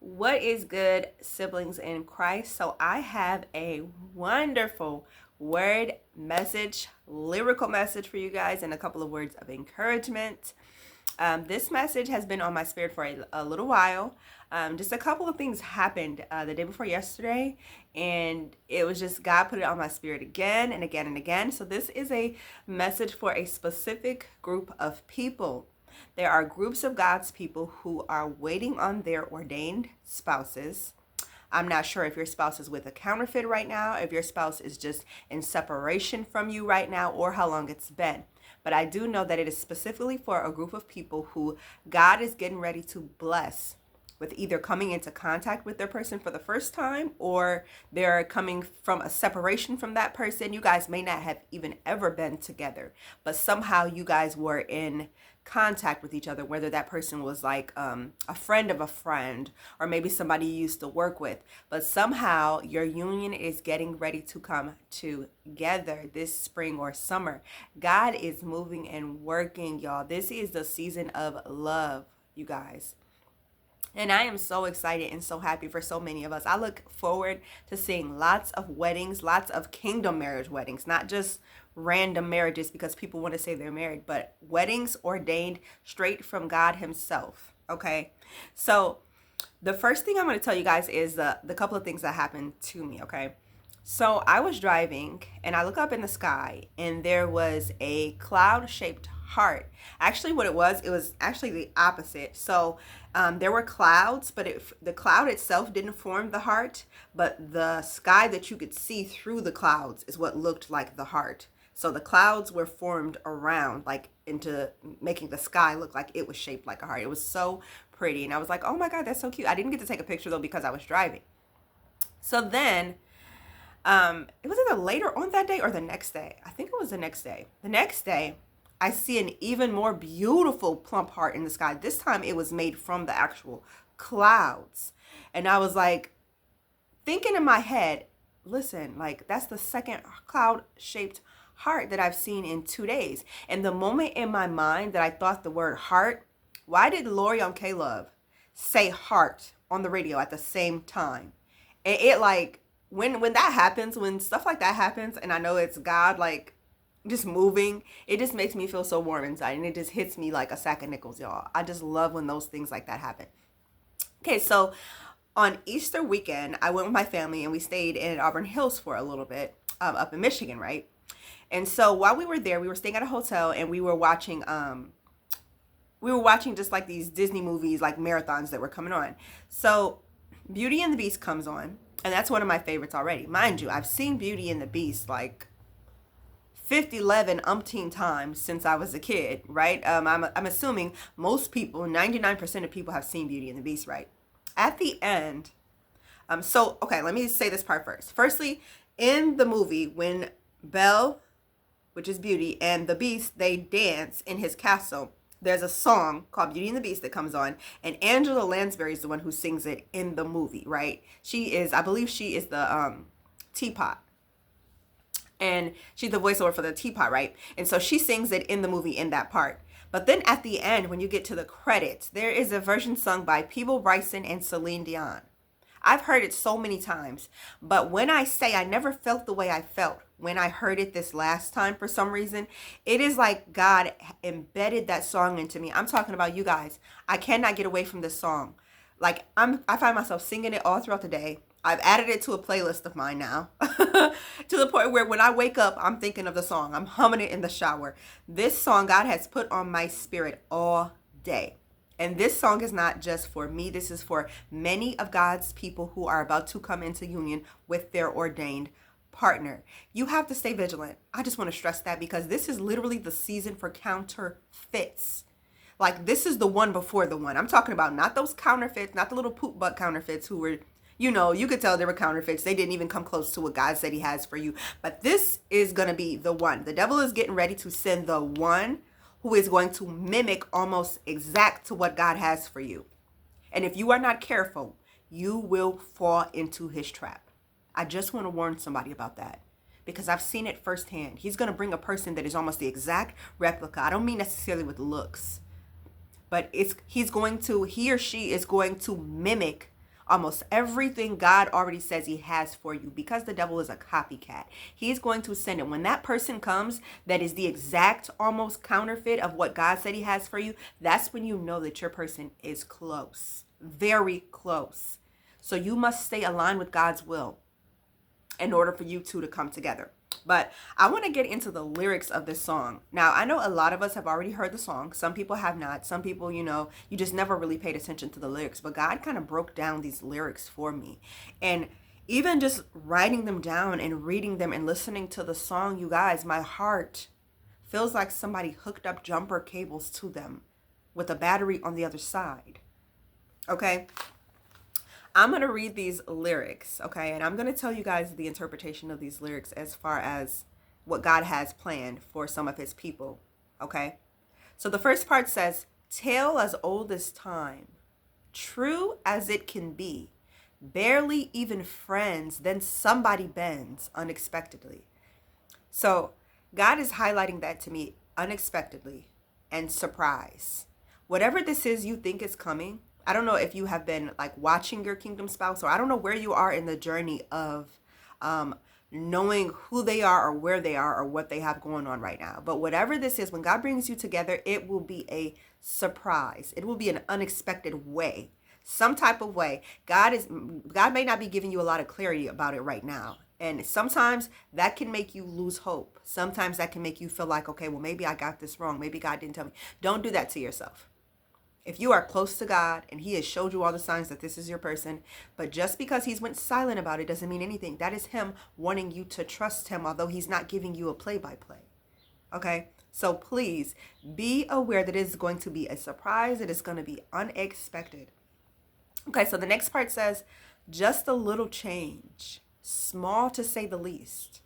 What is good, siblings in Christ? So, I have a wonderful word message, lyrical message for you guys, and a couple of words of encouragement. This message has been on my spirit for a little while. Just a couple of things happened the day before yesterday, and it was just God put it on my spirit again and again and again. So, this is a message for a specific group of people. There are groups of God's people who are waiting on their ordained spouses. I'm not sure if your spouse is with a counterfeit right now, if your spouse is just in separation from you right now, or how long it's been. But I do know that it is specifically for a group of people who God is getting ready to bless with either coming into contact with their person for the first time, or they're coming from a separation from that person. You guys may not have even ever been together, but somehow you guys were in contact with each other, whether that person was like a friend of a friend, or maybe somebody you used to work with. But somehow your union is getting ready to come together this spring or summer. God is moving and working, y'all. This is the season of love, you guys. And I am so excited and so happy for so many of us. I look forward to seeing lots of weddings, lots of kingdom marriage weddings, not just random marriages because people want to say they're married, but weddings ordained straight from God Himself. Okay. So the first thing I'm going to tell you guys is the couple of things that happened to me. Okay. So I was driving and I look up in the sky and there was a cloud shaped heart. Actually, what it was actually the opposite. So there were clouds, but the cloud itself didn't form the heart, but the sky that you could see through the clouds is what looked like the heart. So the clouds were formed around, like into making the sky look like it was shaped like a heart. It was so pretty. And I was like, oh my God, that's so cute. I didn't get to take a picture though because I was driving. So then it was either later on that day or the next day. I think it was the next day. The next day, I see an even more beautiful plump heart in the sky. This time it was made from the actual clouds. And I was like thinking in my head, listen, like that's the second cloud shaped heart that I've seen in 2 days. And the moment in my mind that I thought the word heart, why did Lori on K-Love say heart on the radio at the same time? And it like, when that happens, when stuff like that happens, and I know it's God like just moving, it just makes me feel so warm inside, and it just hits me like a sack of nickels, y'all. I just love when those things like that happen. Okay, so on Easter weekend, I went with my family and we stayed in Auburn Hills for a little bit, up in Michigan, right? And so while we were there, we were staying at a hotel and we were watching just like these Disney movies, like marathons that were coming on. So Beauty and the Beast comes on. And that's one of my favorites already. Mind you, I've seen Beauty and the Beast like 11 umpteen times since I was a kid, right? I'm assuming most people, 99% of people have seen Beauty and the Beast, right? At the end, okay, let me say this part first. Firstly, in the movie, when Belle, which is Beauty, and the Beast, they dance in his castle, there's a song called Beauty and the Beast that comes on, and Angela Lansbury is the one who sings it in the movie, right? I believe she is the teapot. And she's the voiceover for the teapot, right? And so she sings it in the movie in that part. But then at the end, when you get to the credits, there is a version sung by Peeble Bryson and Celine Dion. I've heard it so many times, but when I say I never felt the way I felt when I heard it this last time for some reason, it is like God embedded that song into me. I'm talking about you guys. I cannot get away from this song. Like I find myself singing it all throughout the day. I've added it to a playlist of mine now to the point where when I wake up, I'm thinking of the song. I'm humming it in the shower. This song God has put on my spirit all day. And this song is not just for me. This is for many of God's people who are about to come into union with their ordained partner. You have to stay vigilant. I just want to stress that because this is literally the season for counterfeits. Like this is the one before the one. I'm talking about not those counterfeits, not the little poop butt counterfeits who were, you could tell they were counterfeits. They didn't even come close to what God said He has for you. But this is going to be the one. The devil is getting ready to send the one who is going to mimic almost exact to what God has for you. And if you are not careful, you will fall into his trap. I just want to warn somebody about that because I've seen it firsthand. He's going to bring a person that is almost the exact replica. I don't mean necessarily with looks, but he or she is going to mimic almost everything God already says he has for you, because the devil is a copycat. He's going to send it. When that person comes that is the exact almost counterfeit of what God said he has for you, that's when you know that your person is close, very close. So you must stay aligned with God's will in order for you two to come together. But I want to get into the lyrics of this song. Now, I know a lot of us have already heard the song. Some people have not. Some people, you just never really paid attention to the lyrics. But God kind of broke down these lyrics for me. And even just writing them down and reading them and listening to the song, you guys, my heart feels like somebody hooked up jumper cables to them with a battery on the other side. Okay? I'm going to read these lyrics, okay? And I'm going to tell you guys the interpretation of these lyrics as far as what God has planned for some of his people, okay? So the first part says, tale as old as time, true as it can be, barely even friends, then somebody bends unexpectedly. So God is highlighting that to me, unexpectedly and surprise. Whatever this is you think is coming, I don't know if you have been like watching your kingdom spouse, or I don't know where you are in the journey of knowing who they are or where they are or what they have going on right now. But whatever this is, when God brings you together, it will be a surprise. It will be an unexpected way, some type of way. God may not be giving you a lot of clarity about it right now. And sometimes that can make you lose hope. Sometimes that can make you feel like, okay, well, maybe I got this wrong. Maybe God didn't tell me. Don't do that to yourself. If you are close to God and he has showed you all the signs that this is your person, but just because he's went silent about it doesn't mean anything. That is him wanting you to trust him, although he's not giving you a play-by-play. Okay? So please be aware that it is going to be a surprise. It is going to be unexpected. Okay, so the next part says, just a little change, small to say the least.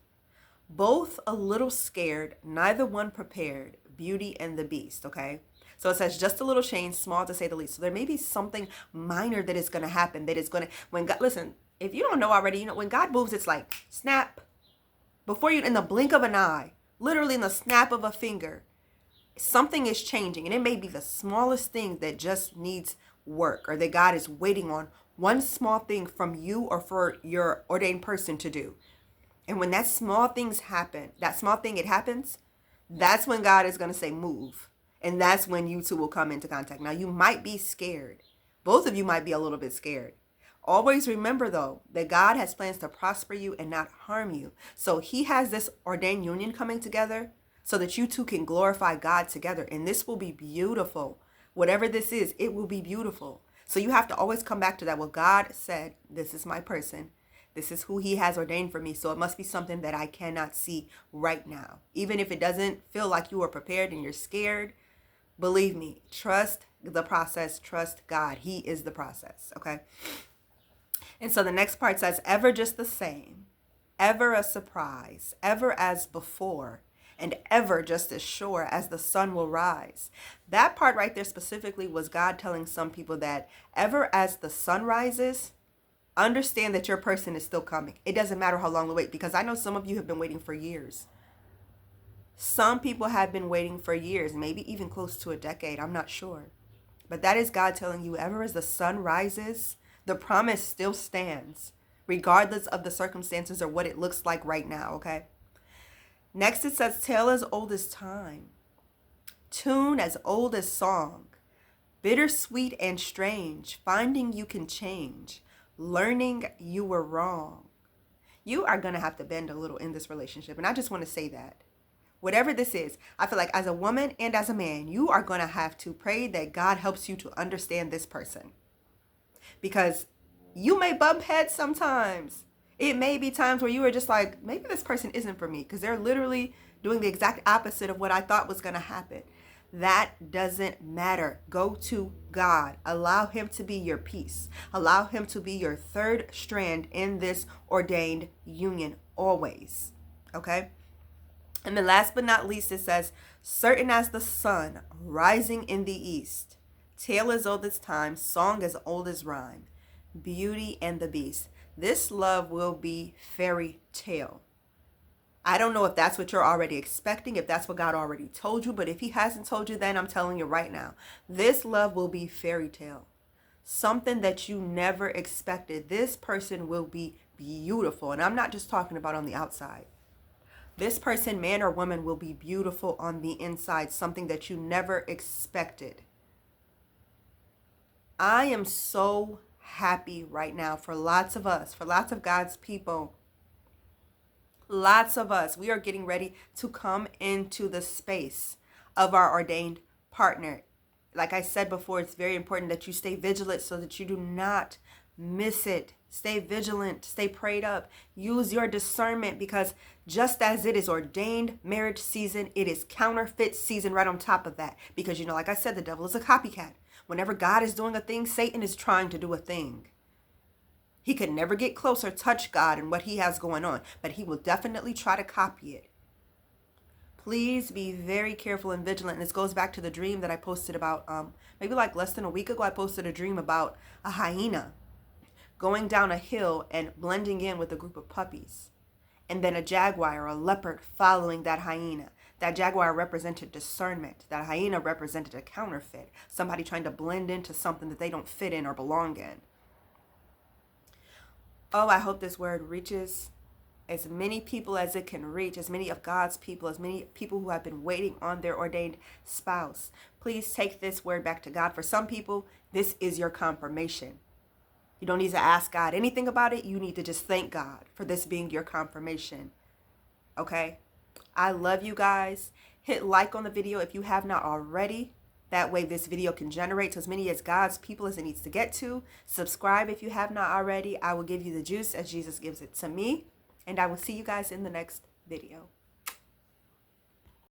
Both a little scared, neither one prepared, Beauty and the Beast, okay? So it says just a little change, small to say the least. So there may be something minor that is going to happen, that is going to, when God, listen, if you don't know already, when God moves, it's like snap, before you, in the blink of an eye, literally in the snap of a finger, something is changing. And it may be the smallest thing that just needs work, or that God is waiting on one small thing from you or for your ordained person to do. And when that small things happen, it happens, that's when God is going to say move. And that's when you two will come into contact. Now, you might be scared. Both of you might be a little bit scared. Always remember, though, that God has plans to prosper you and not harm you. So he has this ordained union coming together so that you two can glorify God together. And this will be beautiful. Whatever this is, it will be beautiful. So you have to always come back to that. Well, God said, this is my person. This is who he has ordained for me. So it must be something that I cannot see right now. Even if it doesn't feel like you are prepared and you're scared, believe me, trust the process, trust God. He is the process, okay? And so the next part says, ever just the same, ever a surprise, ever as before, and ever just as sure as the sun will rise. That part right there specifically was God telling some people that ever as the sun rises, understand that your person is still coming. It doesn't matter how long the wait, because I know some of you have been waiting for years. Some people have been waiting for years, maybe even close to a decade. I'm not sure. But that is God telling you, ever as the sun rises, the promise still stands, regardless of the circumstances or what it looks like right now, okay? Next it says, tale as old as time, tune as old as song, bittersweet and strange, finding you can change, learning you were wrong. You are going to have to bend a little in this relationship, and I just want to say that. Whatever this is, I feel like as a woman and as a man, you are going to have to pray that God helps you to understand this person. Because you may bump heads sometimes. It may be times where you are just like, maybe this person isn't for me, because they're literally doing the exact opposite of what I thought was going to happen. That doesn't matter. Go to God. Allow him to be your peace. Allow him to be your third strand in this ordained union always. Okay? And then last but not least, it says, certain as the sun rising in the east, tale as old as time, song as old as rhyme, Beauty and the Beast. This love will be fairy tale. I don't know if that's what you're already expecting, if that's what God already told you, but if he hasn't told you, then I'm telling you right now, this love will be fairy tale. something that you never expected. This person will be beautiful. And I'm not just talking about on the outside. This person, man or woman, will be beautiful on the inside, something that you never expected. I am so happy right now for lots of us, for lots of God's people. Lots of us, we are getting ready to come into the space of our ordained partner. Like I said before, it's very important that you stay vigilant so that you do not miss it. Stay vigilant, stay prayed up, use your discernment, because just as it is ordained marriage season, it is counterfeit season right on top of that. Because, you know, like I said, the devil is a copycat. Whenever God is doing a thing, Satan is trying to do a thing. He could never get close or touch God and what he has going on, but he will definitely try to copy it. Please be very careful and vigilant. And this goes back to the dream that I posted about, maybe like less than a week ago. I posted a dream about a hyena going down a hill and blending in with a group of puppies. And then a jaguar or a leopard following that hyena. That jaguar represented discernment. That hyena represented a counterfeit. Somebody trying to blend into something that they don't fit in or belong in. Oh, I hope this word reaches as many people as it can reach, as many of God's people, as many people who have been waiting on their ordained spouse. Please take this word back to God. For some people, this is your confirmation. You don't need to ask God anything about it. You need to just thank God for this being your confirmation. Okay? I love you guys. Hit like on the video if you have not already. That way this video can generate to as many as God's people as it needs to get to. Subscribe if you have not already. I will give you the juice as Jesus gives it to me. And I will see you guys in the next video.